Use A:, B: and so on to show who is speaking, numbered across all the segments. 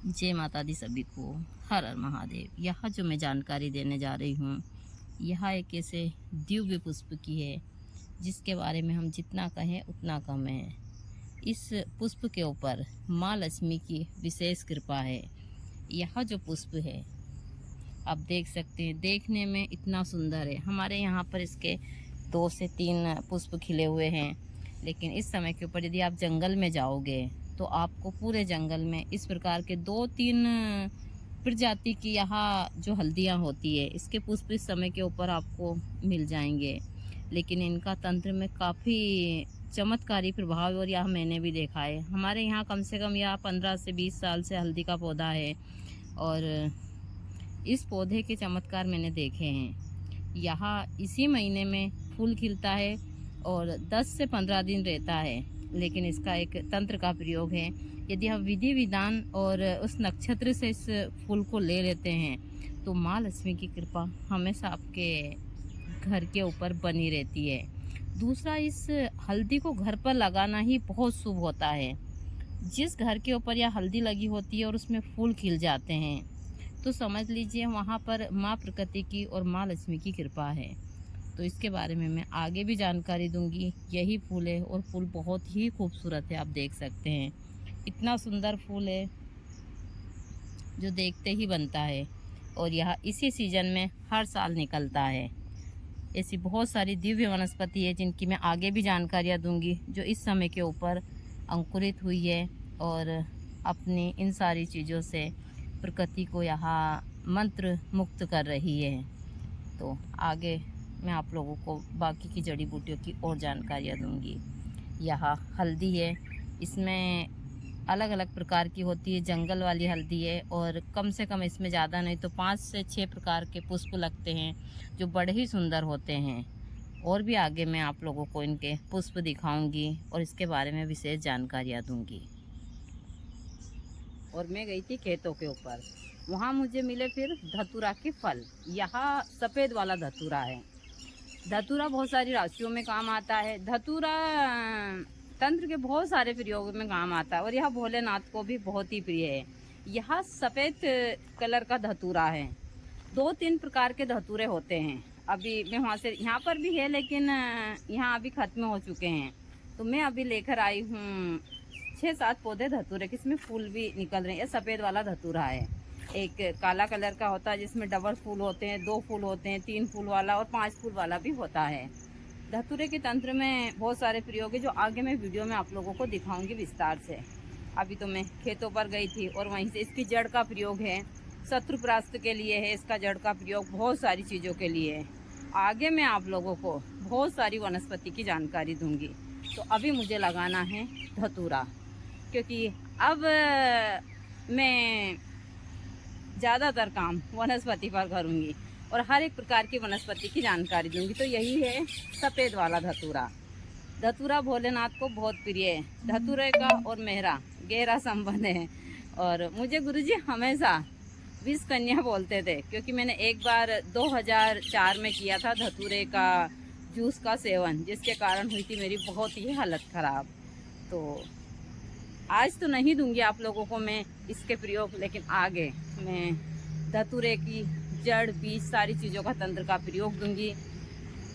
A: जय माता दी सभी को। हर हर महादेव। यहाँ जो मैं जानकारी देने जा रही हूँ, यह एक ऐसे दिव्य पुष्प की है जिसके बारे में हम जितना कहें उतना कम है। इस पुष्प के ऊपर माँ लक्ष्मी की विशेष कृपा है। यह जो पुष्प है आप देख सकते हैं, देखने में इतना सुंदर है। हमारे यहाँ पर इसके 2 से 3 पुष्प खिले हुए हैं, लेकिन इस समय के ऊपर यदि आप जंगल में जाओगे तो आपको पूरे जंगल में इस प्रकार के 2-3 प्रजाति की यहाँ जो हल्दियाँ होती है, इसके पुष्प इस समय के ऊपर आपको मिल जाएंगे। लेकिन इनका तंत्र में काफ़ी चमत्कारी प्रभाव है और यह मैंने भी देखा है। हमारे यहाँ कम से कम यह 15 से 20 साल से हल्दी का पौधा है और इस पौधे के चमत्कार मैंने देखे हैं। यहाँ इसी महीने में फूल खिलता है और 10 से 15 दिन रहता है, लेकिन इसका एक तंत्र का प्रयोग है। यदि हम विधि विधान और उस नक्षत्र से इस फूल को ले लेते हैं तो माँ लक्ष्मी की कृपा हमेशा आपके घर के ऊपर बनी रहती है। दूसरा, इस हल्दी को घर पर लगाना ही बहुत शुभ होता है। जिस घर के ऊपर यह हल्दी लगी होती है और उसमें फूल खिल जाते हैं तो समझ लीजिए वहाँ पर माँ प्रकृति की और माँ लक्ष्मी की कृपा है। तो इसके बारे में मैं आगे भी जानकारी दूंगी। यही फूल है और फूल बहुत ही खूबसूरत है, आप देख सकते हैं। इतना सुंदर फूल है जो देखते ही बनता है और यह इसी सीजन में हर साल निकलता है। ऐसी बहुत सारी दिव्य वनस्पति है जिनकी मैं आगे भी जानकारियाँ दूंगी, जो इस समय के ऊपर अंकुरित हुई है और अपनी इन सारी चीज़ों से प्रकृति को यहाँ मंत्र मुक्त कर रही है। तो आगे मैं आप लोगों को बाकी की जड़ी बूटियों की और जानकारियाँ दूंगी। यहाँ हल्दी है, इसमें अलग अलग प्रकार की होती है। जंगल वाली हल्दी है और कम से कम इसमें ज़्यादा नहीं तो 5 से 6 प्रकार के पुष्प लगते हैं जो बड़े ही सुंदर होते हैं। और भी आगे मैं आप लोगों को इनके पुष्प दिखाऊंगी और इसके बारे में विशेष जानकारियाँ दूंगी। और मैं गई थी खेतों के ऊपर, वहाँ मुझे मिले फिर धतूरा के फल। यहाँ सफ़ेद वाला धतूरा है। धतूरा बहुत सारी राशियों में काम आता है। धतूरा तंत्र के बहुत सारे प्रयोग में काम आता है और यह भोलेनाथ को भी बहुत ही प्रिय है। यह सफ़ेद कलर का धतूरा है। 2-3 प्रकार के धतूरे होते हैं। अभी मैं वहाँ से, यहाँ पर भी है लेकिन यहाँ अभी ख़त्म हो चुके हैं। तो मैं अभी लेकर आई हूँ 6-7 पौधे धतूरे, किसमें फूल भी निकल रहे हैं। यह सफ़ेद वाला धतूरा है। एक काला कलर का होता है जिसमें डबल फूल होते हैं, 2 फूल होते हैं, 3 फूल वाला और 5 फूल वाला भी होता है। धतूरे के तंत्र में बहुत सारे प्रयोग है जो आगे मैं वीडियो में आप लोगों को दिखाऊंगी विस्तार से। अभी तो मैं खेतों पर गई थी और वहीं से इसकी जड़ का प्रयोग है, शत्रु परास्त के लिए है। इसका जड़ का प्रयोग बहुत सारी चीज़ों के लिए है। आगे मैं आप लोगों को बहुत सारी वनस्पति की जानकारी दूंगी। तो अभी मुझे लगाना है धतूरा, क्योंकि अब मैं ज़्यादातर काम वनस्पति पर करूँगी और हर एक प्रकार की वनस्पति की जानकारी दूंगी। तो यही है सफ़ेद वाला धतूरा। धतूरा भोलेनाथ को बहुत प्रिय है। धतूरे का और मेरा गहरा संबंध है और मुझे गुरुजी हमेशा विष कन्या बोलते थे, क्योंकि मैंने एक बार 2004 में किया था धतूरे का जूस का सेवन, जिसके कारण हुई थी मेरी बहुत ही हालत ख़राब। तो आज तो नहीं दूंगी आप लोगों को मैं इसके प्रयोग, लेकिन आगे मैं धतूरे की जड़, बीज, सारी चीज़ों का तंत्र का प्रयोग दूंगी।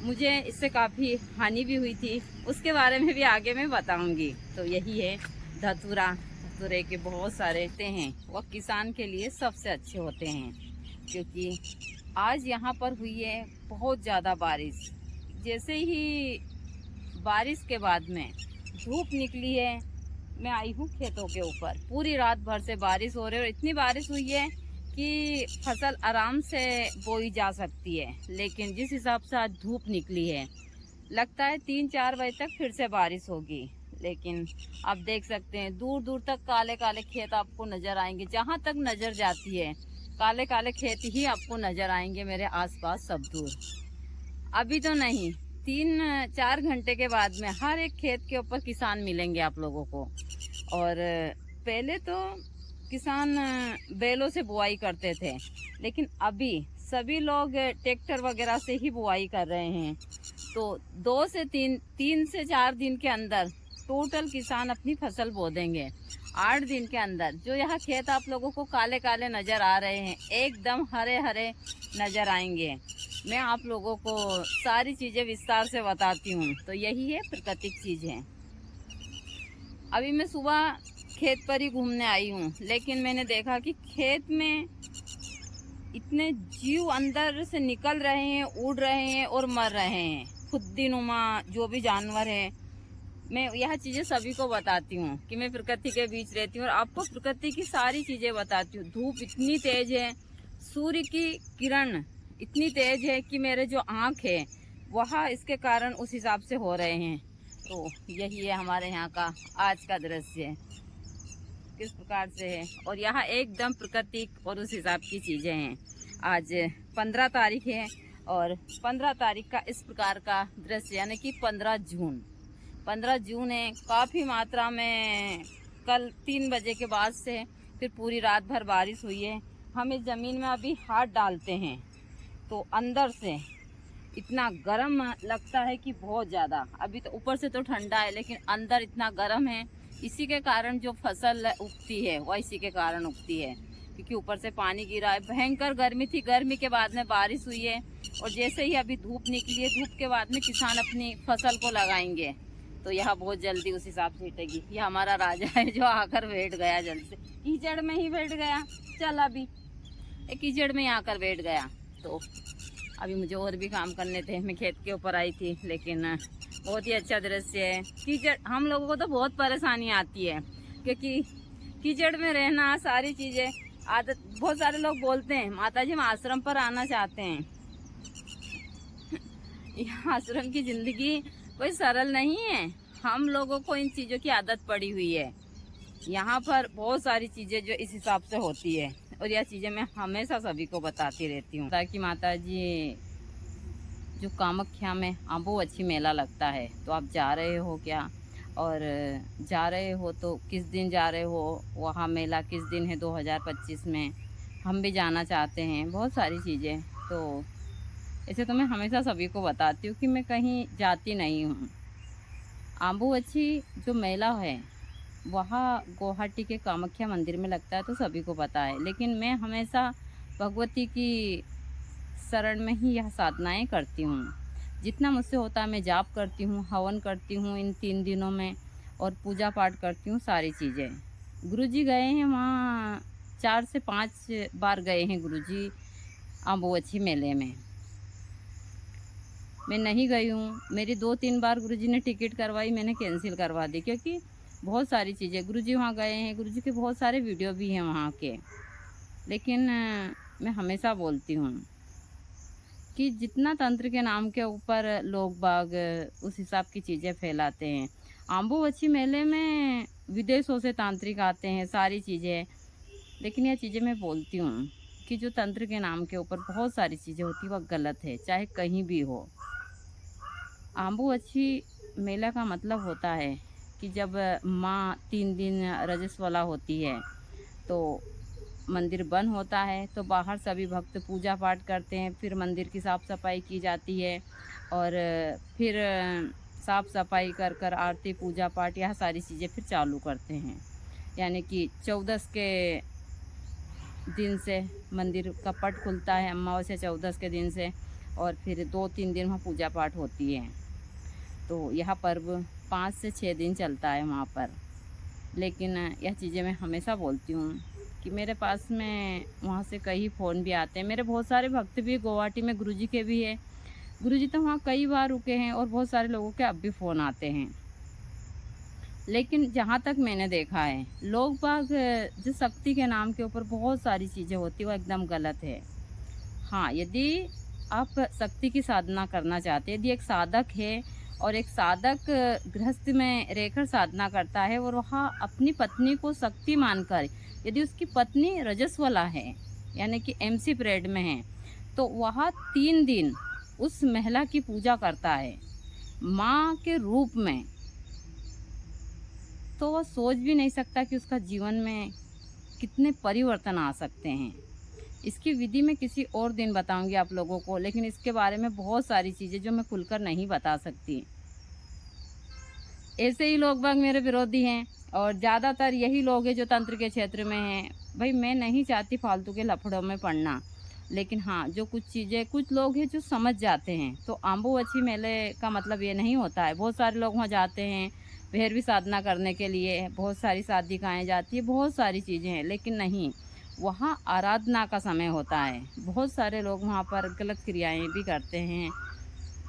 A: मुझे इससे काफ़ी हानि भी हुई थी, उसके बारे में भी आगे मैं बताऊंगी। तो यही है धतूरा। धतूरे के बहुत सारे होते हैं, वह किसान के लिए सबसे अच्छे होते हैं, क्योंकि आज यहाँ पर हुई है बहुत ज़्यादा बारिश। जैसे ही बारिश के बाद में धूप निकली है, मैं आई हूँ खेतों के ऊपर। पूरी रात भर से बारिश हो रही है और इतनी बारिश हुई है कि फसल आराम से बोई जा सकती है। लेकिन जिस हिसाब से आज धूप निकली है, लगता है 3-4 बजे तक फिर से बारिश होगी। लेकिन आप देख सकते हैं दूर दूर तक काले काले खेत आपको नज़र आएंगे। जहाँ तक नज़र जाती है काले काले खेत ही आपको नज़र आएंगे मेरे आसपास सब दूर। अभी तो नहीं, 3-4 घंटे के बाद में हर एक खेत के ऊपर किसान मिलेंगे आप लोगों को। और पहले तो किसान बैलों से बुआई करते थे, लेकिन अभी सभी लोग ट्रैक्टर वगैरह से ही बुआई कर रहे हैं। तो 2 से 3 से 4 दिन के अंदर टोटल किसान अपनी फसल बो देंगे। 8 दिन के अंदर जो यहाँ खेत आप लोगों को काले काले नज़र आ रहे हैं, एकदम हरे हरे नज़र आएंगे। मैं आप लोगों को सारी चीज़ें विस्तार से बताती हूँ। तो यही है प्राकृतिक चीज़ें। अभी मैं सुबह खेत पर ही घूमने आई हूँ, लेकिन मैंने देखा कि खेत में इतने जीव अंदर से निकल रहे हैं, उड़ रहे हैं और मर रहे हैं। खुद्दीनुमा जो भी जानवर हैं, मैं यह चीज़ें सभी को बताती हूँ कि मैं प्रकृति के बीच रहती हूँ और आपको प्रकृति की सारी चीज़ें बताती हूँ। धूप इतनी तेज है, सूर्य की किरण इतनी तेज है कि मेरे जो आँख है वह इसके कारण उस हिसाब से हो रहे हैं। तो यही है हमारे यहाँ का आज का दृश्य किस प्रकार से है, और यहाँ एकदम प्राकृतिक और उस हिसाब की चीज़ें हैं। आज 15 तारीख है और 15 तारीख का इस प्रकार का दृश्य, यानी कि 15 जून है। काफ़ी मात्रा में कल 3 बजे के बाद से फिर पूरी रात भर बारिश हुई है। हम इस ज़मीन में अभी हाथ डालते हैं तो अंदर से इतना गर्म लगता है कि बहुत ज़्यादा। अभी तो ऊपर से तो ठंडा है, लेकिन अंदर इतना गर्म है। इसी के कारण जो फसल उगती है वह इसी के कारण उगती है, क्योंकि ऊपर से पानी गिरा है। भयंकर गर्मी थी, गर्मी के बाद में बारिश हुई है और जैसे ही अभी धूप निकली है, धूप के बाद में किसान अपनी फसल को लगाएंगे तो यह बहुत जल्दी उस हिसाब से हिटेगी। यह हमारा राजा है जो आकर बैठ गया, जल्द से कीचड़ में ही बैठ गया। चल अभी कीचड़ में ही आकर बैठ गया। तो अभी मुझे और भी काम करने थे, मैं खेत के ऊपर आई थी, लेकिन बहुत ही अच्छा दृश्य है। कीचड़ हम लोगों को तो बहुत परेशानी आती है, क्योंकि कीचड़ में रहना सारी चीज़ें आदत। बहुत सारे लोग बोलते हैं माता जी हम आश्रम पर आना चाहते हैं। यह आश्रम की ज़िंदगी कोई सरल नहीं है। हम लोगों को इन चीज़ों की आदत पड़ी हुई है। यहाँ पर बहुत सारी चीज़ें जो इस हिसाब से होती है, और यह चीज़ें मैं हमेशा सभी को बताती रहती हूँ। ताकि माता जी जो कामाख्या में अम्बुबाची मेला लगता है, तो आप जा रहे हो क्या, और जा रहे हो तो किस दिन जा रहे हो, वहाँ मेला किस दिन है 2025 में, हम भी जाना चाहते हैं। बहुत सारी चीज़ें, तो ऐसे तो मैं हमेशा सभी को बताती हूँ कि मैं कहीं जाती नहीं हूँ। अम्बुबाची जो मेला है वहाँ गुवाहाटी के कामाख्या मंदिर में लगता है, तो सभी को पता है। लेकिन मैं हमेशा भगवती की शरण में ही यह साधनाएं करती हूँ। जितना मुझसे होता है मैं जाप करती हूँ, हवन करती हूँ इन 3 दिनों में, और पूजा पाठ करती हूँ सारी चीज़ें। गुरुजी गए हैं वहाँ 4 से 5 बार गए हैं गुरुजी अम्बुबाची मेले में। मैं नहीं गई हूँ। मेरी 2-3 बार गुरुजी ने टिकट करवाई, मैंने कैंसिल करवा दी, क्योंकि बहुत सारी चीज़ें। गुरुजी वहाँ गए हैं, गुरुजी के बहुत सारे वीडियो भी हैं वहाँ के। लेकिन मैं हमेशा बोलती हूँ कि जितना तंत्र के नाम के ऊपर लोग बाग उस हिसाब की चीज़ें फैलाते हैं। अम्बुबाची मेले में विदेशों से तांत्रिक आते हैं, सारी चीज़ें। लेकिन यह चीज़ें मैं बोलती हूँ कि जो तंत्र के नाम के ऊपर बहुत सारी चीज़ें होती हैं वह गलत है, चाहे कहीं भी हो। अम्बुबाची मेला का मतलब होता है कि जब माँ 3 दिन रजस्वला होती है तो मंदिर बंद होता है, तो बाहर सभी भक्त पूजा पाठ करते हैं। फिर मंदिर की साफ़ सफाई की जाती है, और फिर साफ़ सफाई कर कर आरती पूजा पाठ यह सारी चीज़ें फिर चालू करते हैं। यानी कि 14 के दिन से मंदिर का पट खुलता है, अमावस्या 14 के दिन से, और फिर 2-3 दिन वहाँ पूजा पाठ होती है। तो यह पर्व 5 से 6 दिन चलता है वहाँ पर। लेकिन यह चीज़ें मैं हमेशा बोलती हूँ कि मेरे पास में वहाँ से कई फ़ोन भी आते हैं। मेरे बहुत सारे भक्त भी गुवाहाटी में गुरुजी के भी है। गुरुजी तो वहाँ कई बार रुके हैं, और बहुत सारे लोगों के अब भी फ़ोन आते हैं। लेकिन जहाँ तक मैंने देखा है, लोग बाग जो शक्ति के नाम के ऊपर बहुत सारी चीज़ें होती हैं वो एकदम गलत है। हाँ, यदि आप शक्ति की साधना करना चाहते हैं, यदि एक साधक है और एक साधक गृहस्थ में रहकर साधना करता है, और वह अपनी पत्नी को शक्ति मानकर, यदि उसकी पत्नी रजस्वला है यानी कि MC पीरियड में है, तो वह 3 दिन उस महिला की पूजा करता है माँ के रूप में, तो वह सोच भी नहीं सकता कि उसका जीवन में कितने परिवर्तन आ सकते हैं। इसकी विधि मैं किसी और दिन बताऊंगी आप लोगों को, लेकिन इसके बारे में बहुत सारी चीज़ें जो मैं खुलकर नहीं बता सकती। ऐसे ही लोग बाग मेरे विरोधी हैं, और ज़्यादातर यही लोग हैं जो तंत्र के क्षेत्र में हैं। भाई मैं नहीं चाहती फालतू के लफड़ों में पड़ना, लेकिन हाँ, जो कुछ चीज़ें कुछ लोग हैं जो समझ जाते हैं। तो आम्बुवची मेले का मतलब ये नहीं होता है। बहुत सारे लोग वहाँ जाते हैं भैरवी साधना करने के लिए, बहुत सारी साधिकाएँ जाती हैं, बहुत सारी चीज़ें हैं, लेकिन नहीं, वहाँ आराधना का समय होता है। बहुत सारे लोग वहाँ पर गलत क्रियाएँ भी करते हैं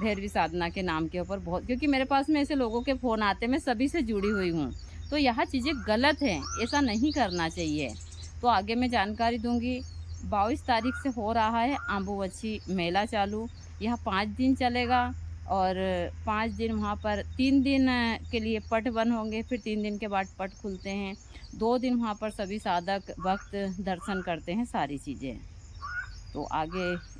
A: भैरवी साधना के नाम के ऊपर बहुत, क्योंकि मेरे पास में ऐसे लोगों के फ़ोन आते हैं, मैं सभी से जुड़ी हुई हूँ। तो यह चीज़ें गलत हैं, ऐसा नहीं करना चाहिए। तो आगे मैं जानकारी दूँगी। 22 तारीख से हो रहा है आम्बुवची मेला चालू। यह 5 दिन चलेगा और 5 दिन वहाँ पर 3 दिन के लिए पट बंद होंगे, फिर 3 दिन के बाद पट खुलते हैं। 2 दिन वहाँ पर सभी साधक भक्त दर्शन करते हैं सारी चीज़ें। तो आगे